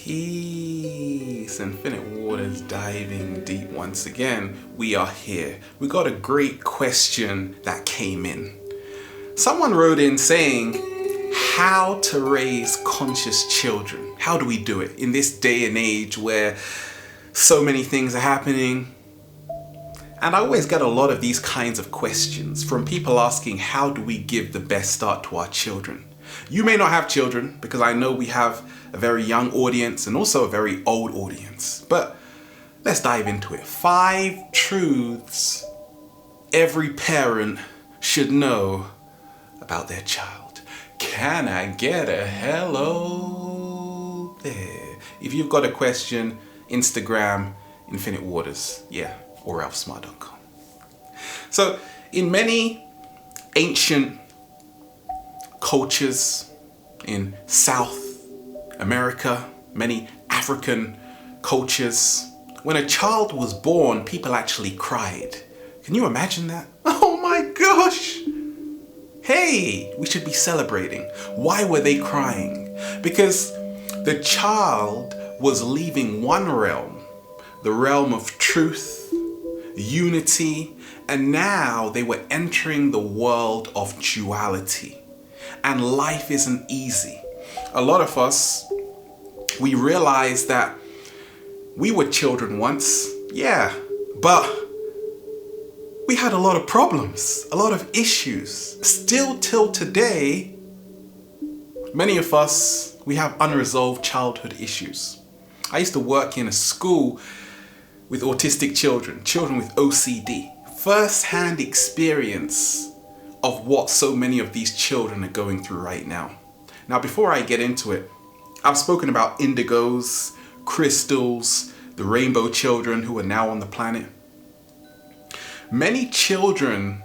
Peace, Infinite Waters, diving deep once again. We are here. We got a great question that came in. Someone wrote in saying, how to raise conscious children. How do we do it in this day and age where so many things are happening? And I always get a lot of these kinds of questions from people asking, how do we give the best start to our children? You may not have children, because I know we have a very young audience and also a very old audience. But let's dive into it. 5 truths every parent should know about their child. Can I get a hello there? If you've got a question, Instagram, Infinite Waters, or ralphsmart.com. So in many ancient cultures in South America, many African cultures, when a child was born, people actually cried. Can you imagine that? Oh my gosh! Hey, we should be celebrating. Why were they crying? Because the child was leaving one realm, the realm of truth, unity, and now they were entering the world of duality. And life isn't easy. A lot of us, we realize that we were children once, but we had a lot of problems, a lot of issues. Still till today, many of us, we have unresolved childhood issues. I used to work in a school with autistic children, children with OCD. First-hand experience of what so many of these children are going through right now. Now, before I get into it, I've spoken about indigos, crystals, the rainbow children who are now on the planet. Many children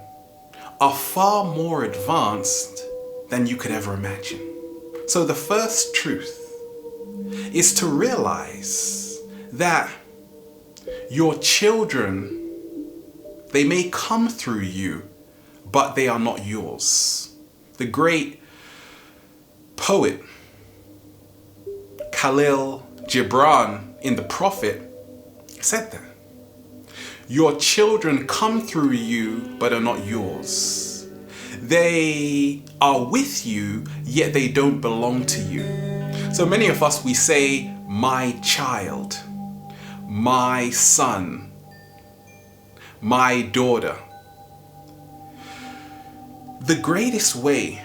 are far more advanced than you could ever imagine. So the first truth is to realize that your children, they may come through you, but they are not yours. The great poet Khalil Gibran in The Prophet said that. Your children come through you, but are not yours. They are with you, yet they don't belong to you. So many of us, we say, my child, my son, my daughter. The greatest way,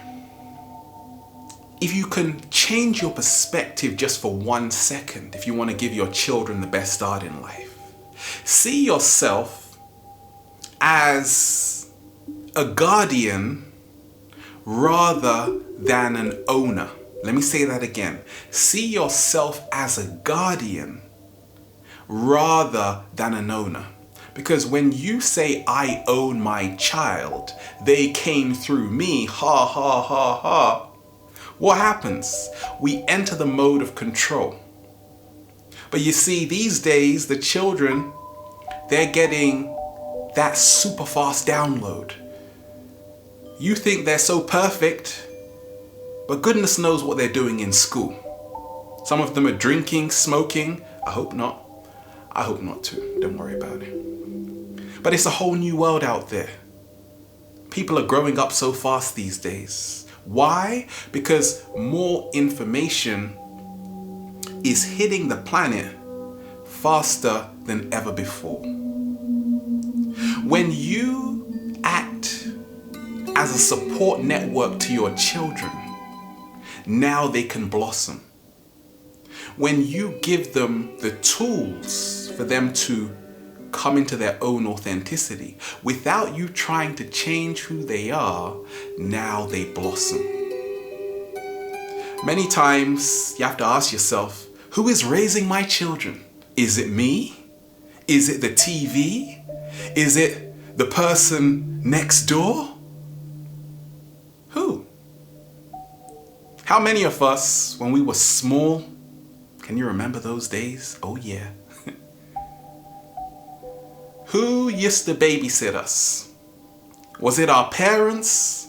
if you can change your perspective just for 1 second, if you want to give your children the best start in life, see yourself as a guardian rather than an owner. Let me say that again. See yourself as a guardian rather than an owner. Because when you say, I own my child, they came through me, ha ha ha ha, what happens? We enter the mode of control. But you see, these days, the children, they're getting that super fast download. You think they're so perfect, but goodness knows what they're doing in school. Some of them are drinking, smoking. I hope not. I hope not too. Don't worry about it. But it's a whole new world out there. People are growing up so fast these days. Why? Because more information is hitting the planet faster than ever before. When you act as a support network to your children, now they can blossom. When you give them the tools for them to come into their own authenticity, without you trying to change who they are, now they blossom. Many times you have to ask yourself, who is raising my children? Is it me? Is it the TV? Is it the person next door? Who? How many of us, when we were small, can you remember those days? Oh yeah. Who used to babysit us? Was it our parents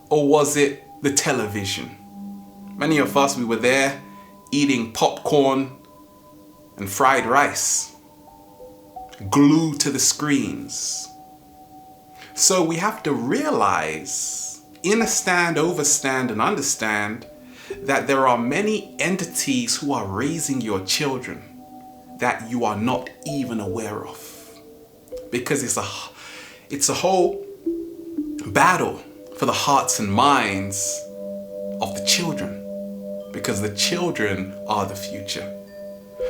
or was it the television? Many of us, we were there eating popcorn and fried rice, glued to the screens. So we have to realize, understand, overstand, and understand that there are many entities who are raising your children that you are not even aware of. Because it's a whole battle for the hearts and minds of the children. Because the children are the future.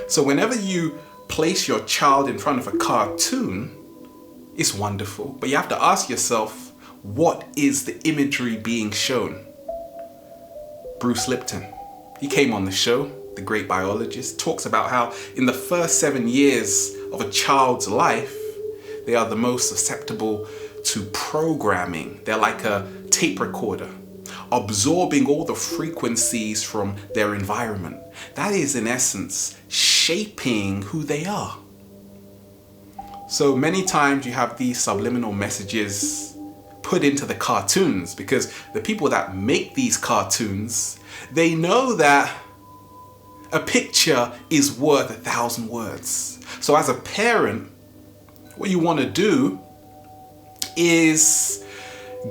So whenever you place your child in front of a cartoon, it's wonderful. But you have to ask yourself, what is the imagery being shown? Bruce Lipton, he came on the show, the great biologist, talks about how in the first 7 years of a child's life, they are the most susceptible to programming. They're like a tape recorder, absorbing all the frequencies from their environment. That is, in essence, shaping who they are. So many times you have these subliminal messages put into the cartoons because the people that make these cartoons, they know that a picture is worth 1,000 words. So as a parent, what you want to do is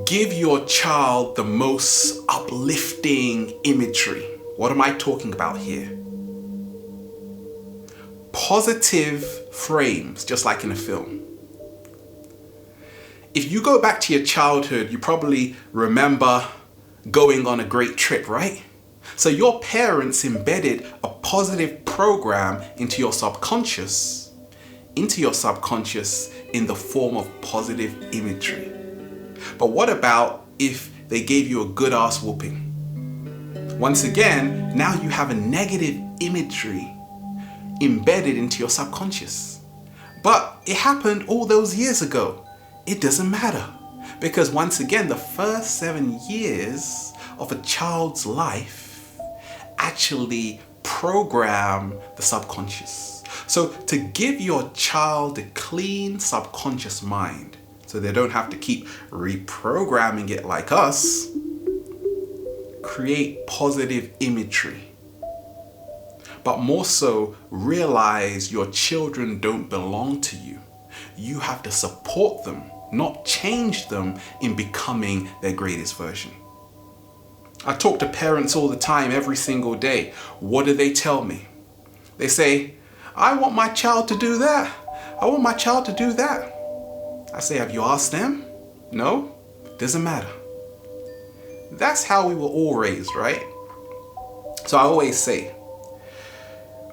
give your child the most uplifting imagery. What am I talking about here? Positive frames, just like in a film. If you go back to your childhood, you probably remember going on a great trip, right? So your parents embedded a positive program into your subconscious in the form of positive imagery. But what about if they gave you a good ass whooping? Once again, now you have a negative imagery embedded into your subconscious. But it happened all those years ago. It doesn't matter. Because once again, the first 7 years of a child's life actually program the subconscious. So to give your child a clean subconscious mind, so they don't have to keep reprogramming it like us, create positive imagery. But more so, realize your children don't belong to you. You have to support them, not change them in becoming their greatest version. I talk to parents all the time, every single day. What do they tell me? They say, I want my child to do that. I want my child to do that. I say, have you asked them? No? Doesn't matter. That's how we were all raised, right? So I always say,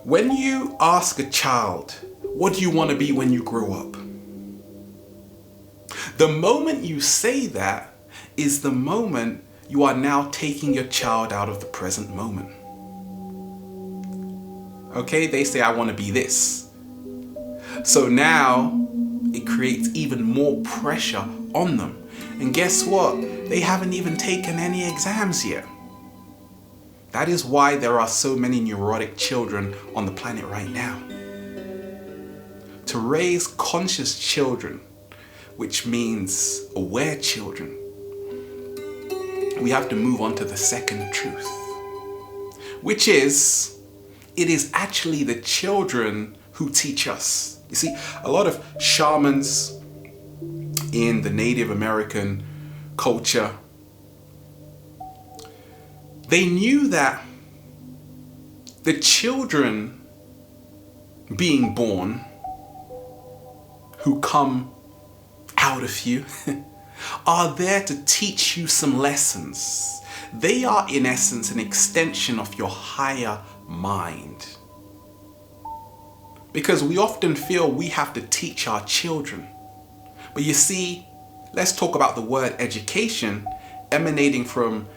when you ask a child, what do you want to be when you grow up? The moment you say that is the moment you are now taking your child out of the present moment. Okay, they say, I want to be this. So now it creates even more pressure on them. And guess what? They haven't even taken any exams yet. That is why there are so many neurotic children on the planet right now. To raise conscious children, which means aware children, we have to move on to the second truth, which is, it is actually the children who teach us. You see, a lot of shamans in the Native American culture, they knew that the children being born who come out of you are there to teach you some lessons. They are in essence an extension of your higher mind. Because we often feel we have to teach our children. But you see, let's talk about the word education emanating from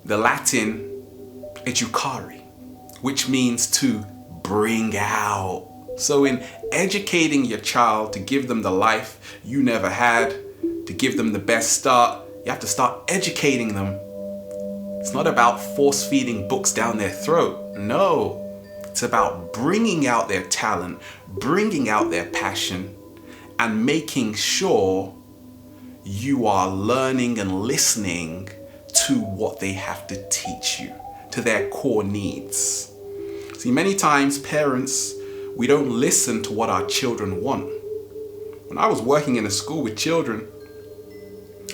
the Latin educare, which means to bring out. So in educating your child to give them the life you never had, to give them the best start, you have to start educating them. It's not about force feeding books down their throat. No, it's about bringing out their talent, bringing out their passion, and making sure you are learning and listening to what they have to teach you, to their core needs. See, many times parents we don't listen to what our children want. When I was working in a school with children,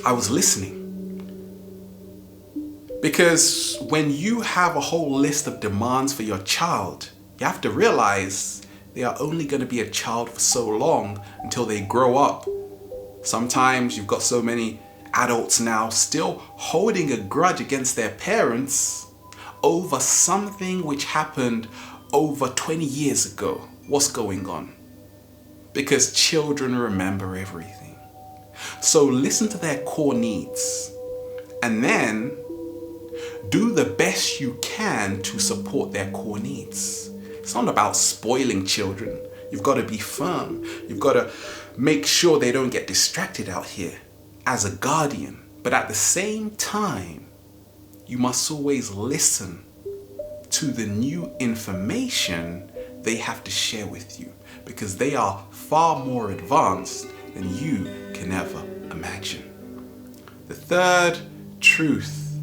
I was listening. Because when you have a whole list of demands for your child, you have to realize they are only going to be a child for so long until they grow up. Sometimes you've got so many adults now still holding a grudge against their parents over something which happened over 20 years ago. What's going on? Because children remember everything. So listen to their core needs and then do the best you can to support their core needs. It's not about spoiling children. You've got to be firm. You've got to make sure they don't get distracted out here as a guardian. But at the same time, you must always listen to the new information they have to share with you, because they are far more advanced than you can ever imagine. The third truth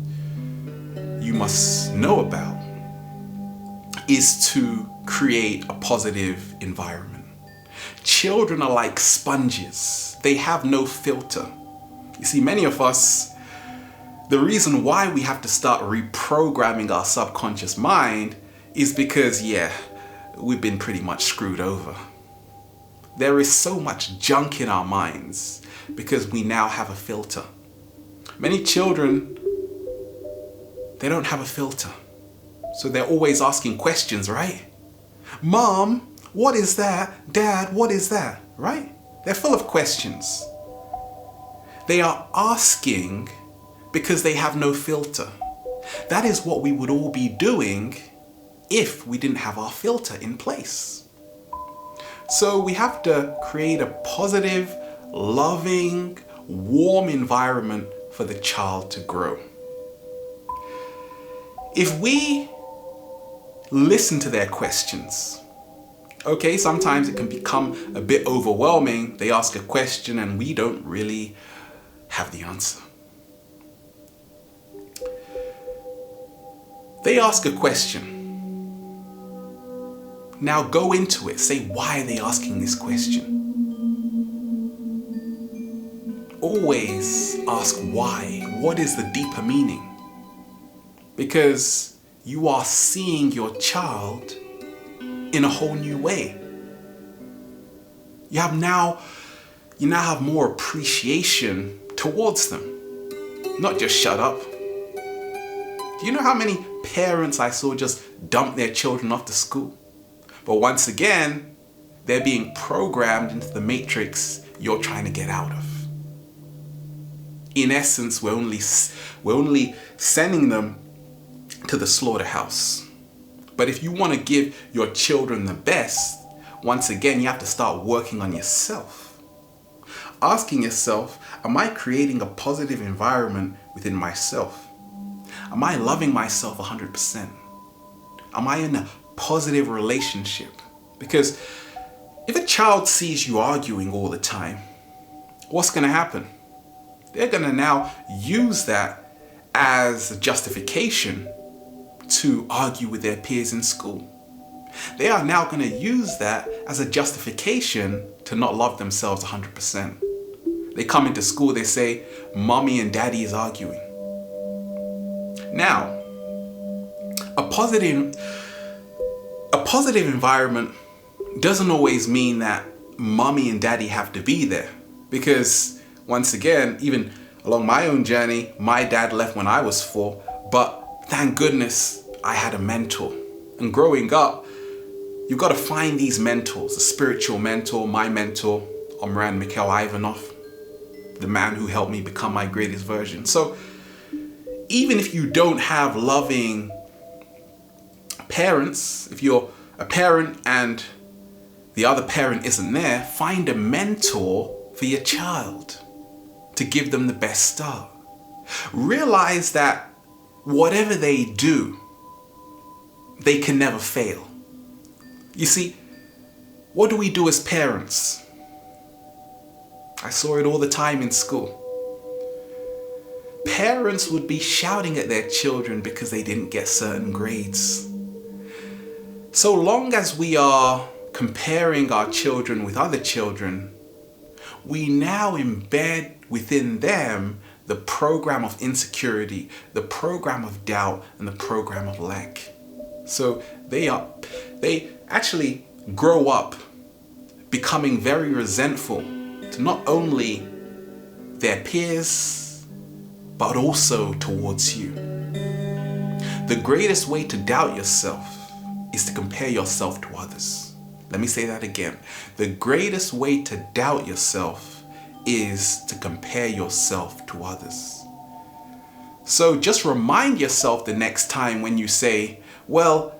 you must know about is to create a positive environment. Children are like sponges. They have no filter. You see, many of us, the reason why we have to start reprogramming our subconscious mind is because, we've been pretty much screwed over. There is so much junk in our minds because we now have a filter. Many children, they don't have a filter. So they're always asking questions, right? Mom, what is that? Dad, what is that? Right? They're full of questions. They are asking because they have no filter. That is what we would all be doing if we didn't have our filter in place. So we have to create a positive, loving, warm environment for the child to grow. If we listen to their questions, okay, sometimes it can become a bit overwhelming. They ask a question and we don't really have the answer. They ask a question. Now go into it. Say, why are they asking this question? Always ask why. What is the deeper meaning? Because you are seeing your child in a whole new way. You now have more appreciation towards them. Not just shut up. Do you know how many parents I saw just dump their children off to school? But once again, they're being programmed into the matrix you're trying to get out of. In essence, we're only sending them to the slaughterhouse. But if you want to give your children the best, once again, you have to start working on yourself. Asking yourself, am I creating a positive environment within myself? Am I loving myself 100%? Am I in a positive relationship? Because if a child sees you arguing all the time, what's going to happen? They're going to now use that as a justification to argue with their peers in school. They are now going to use that as a justification to not love themselves 100%. They come into school, they say, mommy and daddy is arguing. Now, a positive environment doesn't always mean that mommy and daddy have to be there. Because once again, even along my own journey, my dad left when I was 4, but thank goodness I had a mentor. And growing up, you've got to find these mentors, a spiritual mentor, my mentor, Omran Mikhail Ivanov, the man who helped me become my greatest version. So even if you don't have loving parents, if you're a parent and the other parent isn't there, find a mentor for your child to give them the best start. Realize that whatever they do, they can never fail. You see, what do we do as parents? I saw it all the time in school. Parents would be shouting at their children because they didn't get certain grades. So long as we are comparing our children with other children, we now embed within them the program of insecurity, the program of doubt, and the program of lack. So they actually grow up becoming very resentful to not only their peers, but also towards you. The greatest way to doubt yourself is to compare yourself to others. Let me say that again. The greatest way to doubt yourself is to compare yourself to others. So just remind yourself the next time when you say, well,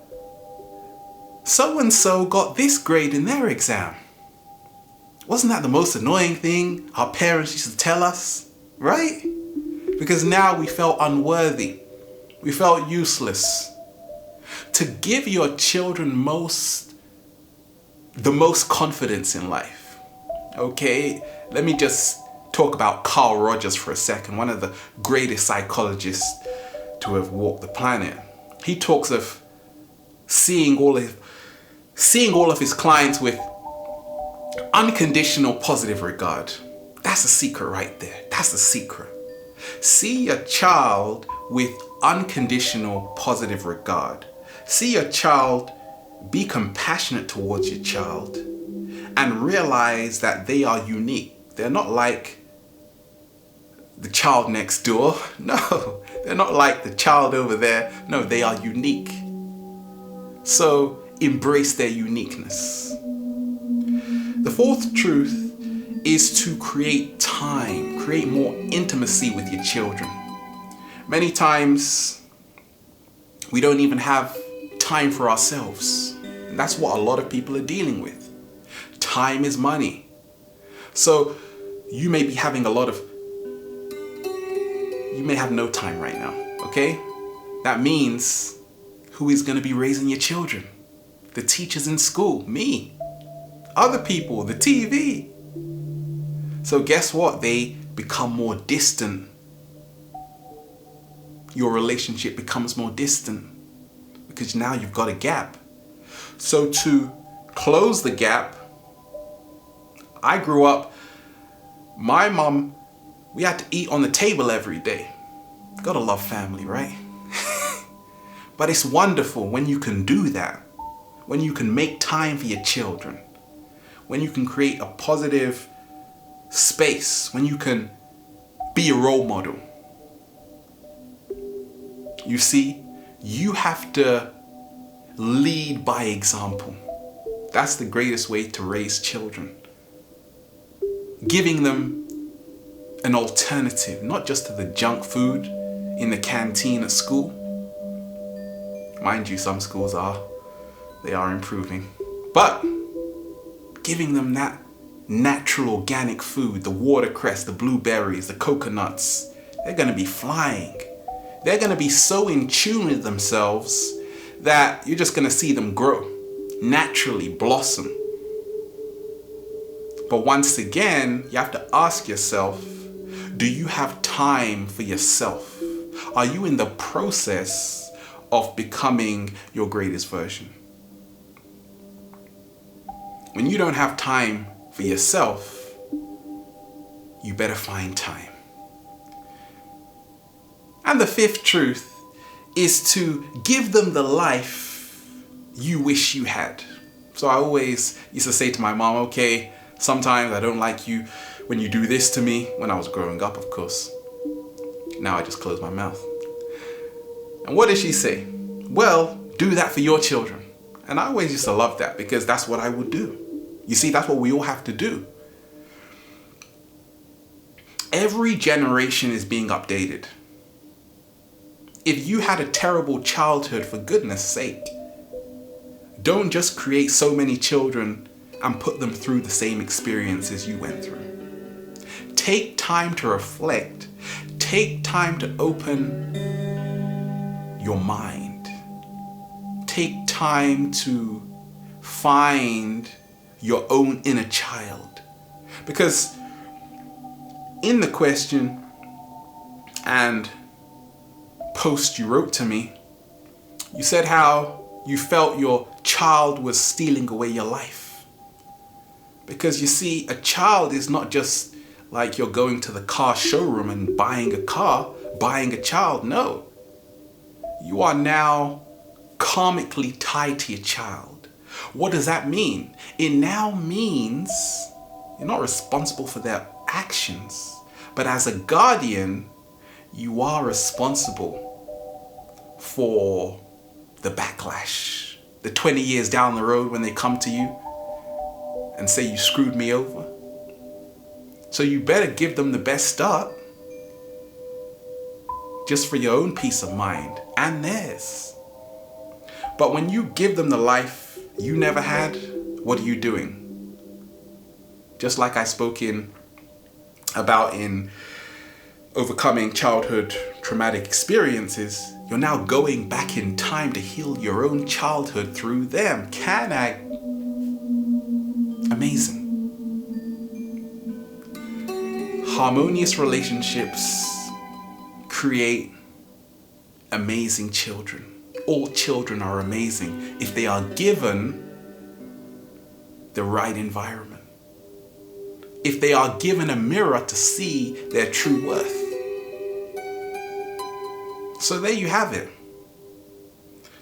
so-and-so got this grade in their exam. Wasn't that the most annoying thing our parents used to tell us, right? Because now we felt unworthy. We felt useless. To give your children the most confidence in life. Okay, let me just talk about Carl Rogers for a second, one of the greatest psychologists to have walked the planet. He talks of seeing all of his clients with unconditional positive regard. That's a secret right there. That's the secret. See your child with unconditional positive regard. See your child, be compassionate towards your child, and realize that they are unique. They're not like the child next door. No, they're not like the child over there. No, they are unique. So embrace their uniqueness. The fourth truth is to create time, create more intimacy with your children. Many times we don't even have time for ourselves. And that's what a lot of people are dealing with. Time is money. So you may be having you may have no time right now, okay? That means who is going to be raising your children? The teachers in school, me. Other people, the TV. So guess what? They become more distant. Your relationship becomes more distant because now you've got a gap. So to close the gap, I grew up, my mom, we had to eat on the table every day. Gotta love family, right? But it's wonderful when you can do that, when you can make time for your children, when you can create a positive space, when you can be a role model. You see, you have to lead by example. That's the greatest way to raise children. Giving them an alternative, not just to the junk food in the canteen at school. Mind you, some schools they are improving. But giving them that natural organic food, the watercress, the blueberries, the coconuts, they're going to be flying. They're going to be so in tune with themselves that you're just going to see them grow, naturally blossom. But once again, you have to ask yourself, do you have time for yourself? Are you in the process of becoming your greatest version? When you don't have time for yourself, you better find time. And the fifth truth is to give them the life you wish you had. So I always used to say to my mom, okay, sometimes I don't like you when you do this to me, when I was growing up, of course. Now I just close my mouth. And what did she say? Well, do that for your children. And I always used to love that because that's what I would do. You see, that's what we all have to do. Every generation is being updated. If you had a terrible childhood, for goodness sake, don't just create so many children and put them through the same experiences you went through. Take time to reflect. Take time to open your mind. Take time to find your own inner child. Because in the question and post you wrote to me, you said how you felt your child was stealing away your life. Because you see, a child is not just like you're going to the car showroom and buying a car, buying a child. No. You are now karmically tied to your child. What does that mean? It now means you're not responsible for their actions, but as a guardian, you are responsible for the backlash. The 20 years down the road when they come to you and say you screwed me over. So you better give them the best start, just for your own peace of mind and theirs. But when you give them the life you never had, what are you doing? Just like I spoke about in overcoming childhood traumatic experiences, you're now going back in time to heal your own childhood through them. Amazing. Harmonious relationships create amazing children. All children are amazing if they are given the right environment. If they are given a mirror to see their true worth. So there you have it.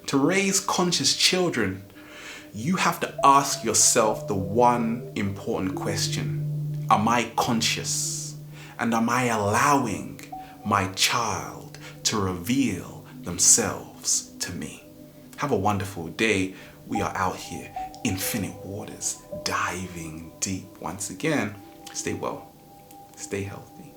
To raise conscious children, you have to ask yourself the one important question. Am I conscious? And am I allowing my child to reveal themselves to me? Have a wonderful day. We are out here, infinite waters, diving deep. Once again, stay well, stay healthy.